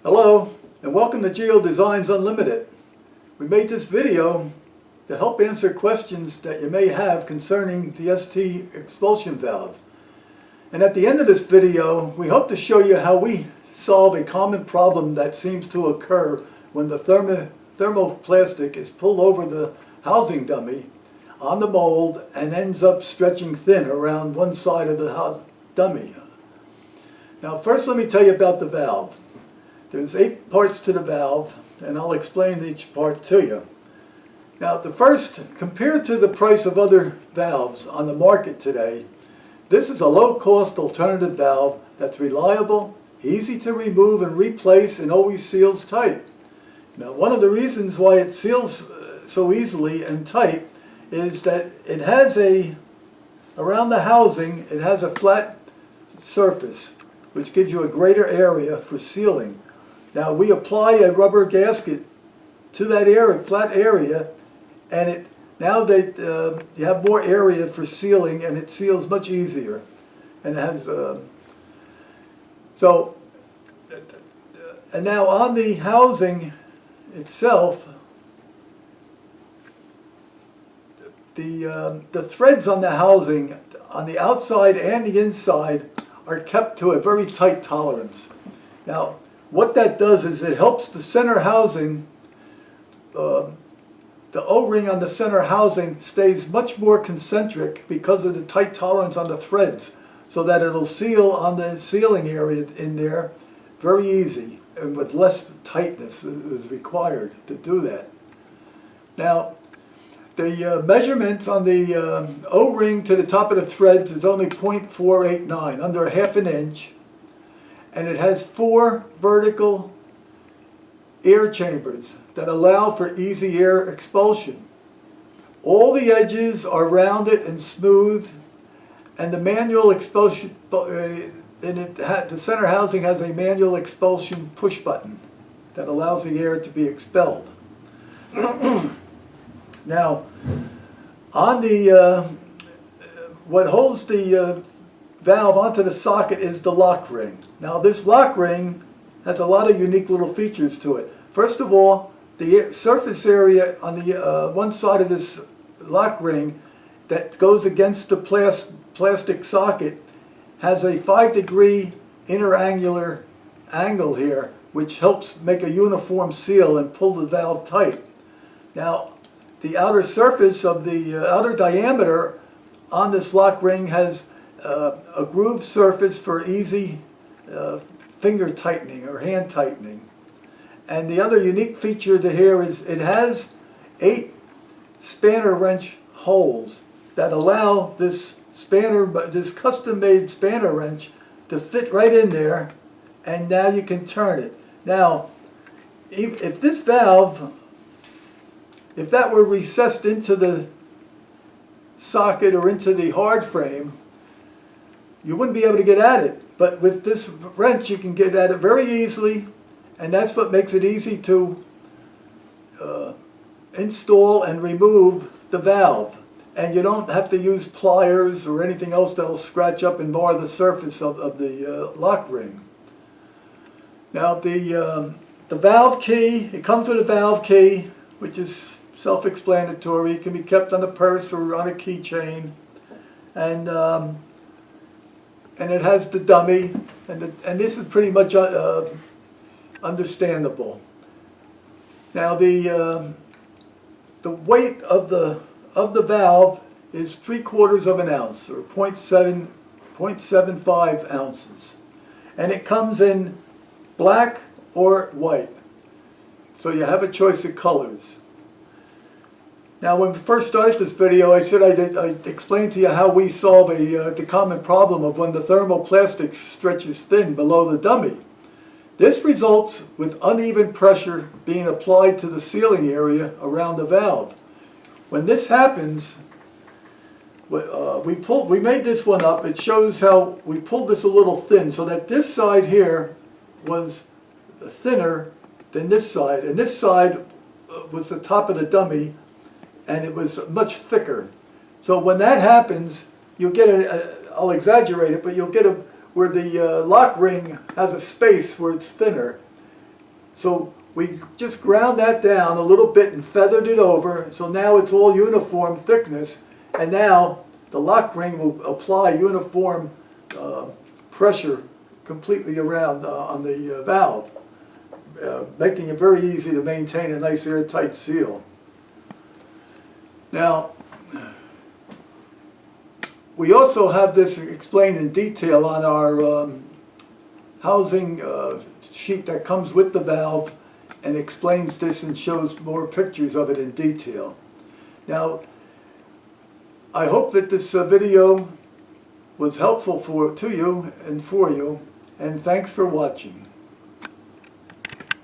Hello, and welcome to GEO Designs Unlimited. We made this video to help answer questions that you may have concerning the ST expulsion valve. And at the end of this video, we hope to show you how we solve a common problem that seems to occur when the thermoplastic is pulled over the housing dummy on the mold and ends up stretching thin around one side of the dummy. Now first let me tell you about the valve. There's 8 parts to the valve, and I'll explain each part to you. Now the first, compared to the price of other valves on the market today, this is a low-cost alternative valve that's reliable, easy to remove and replace, and always seals tight. Now one of the reasons why it seals so easily and tight is that it has around the housing, it has a flat surface, which gives you a greater area for sealing. Now we apply a rubber gasket to that area, flat area, and now that you have more area for sealing, and it seals much easier. And it has and now on the housing itself, the threads on the housing, on the outside and the inside, are kept to a very tight tolerance. Now, what that does is it helps the center housing, the O-ring on the center housing stays much more concentric because of the tight tolerance on the threads, so that it'll seal on the sealing area in there very easy and with less tightness is required to do that. Now, the measurements on the O-ring to the top of the threads is only 0.489, under a ½ inch. And it has 4 vertical air chambers that allow for easy air expulsion. All the edges are rounded and smooth, and the manual expulsion, the center housing has a manual expulsion push button that allows the air to be expelled. Now, on the what holds the valve onto the socket is the lock ring. Now this lock ring has a lot of unique little features to it. First of all, the surface area on the one side of this lock ring that goes against the plastic socket has a 5-degree interangular angle here, which helps make a uniform seal and pull the valve tight. Now the outer surface of the outer diameter on this lock ring has a grooved surface for easy finger tightening or hand tightening. And the other unique feature to here is it has 8 spanner wrench holes that allow this custom-made spanner wrench to fit right in there, and now you can turn it. Now, if this valve, if that were recessed into the socket or into the hard frame, you wouldn't be able to get at it. But with this wrench you can get at it very easily, and that's what makes it easy to install and remove the valve. And you don't have to use pliers or anything else that'll scratch up and mar the surface of the lock ring. Now the valve key, it comes with a valve key, which is self-explanatory. It can be kept on a purse or on a keychain, and it has the dummy, and this is pretty much understandable. Now the weight of the valve is 3/4 of an ounce, or 0.75 ounces, and it comes in black or white, so you have a choice of colors. Now, when we first started this video, I said I'd explain to you how we solve the common problem of when the thermoplastic stretches thin below the dummy. This results with uneven pressure being applied to the sealing area around the valve. When this happens, we made this one up. It shows how we pulled this a little thin, so that this side here was thinner than this side, and this side was the top of the dummy, and it was much thicker. So when that happens, you'll get I'll exaggerate it, but you'll get where the lock ring has a space where it's thinner, So we just ground that down a little bit and feathered it over, so now it's all uniform thickness, and now the lock ring will apply uniform pressure completely around on the valve, making it very easy to maintain a nice airtight seal. Now, we also have this explained in detail on our housing sheet that comes with the valve, and explains this and shows more pictures of it in detail. Now, I hope that this video was helpful to you and for you, and thanks for watching.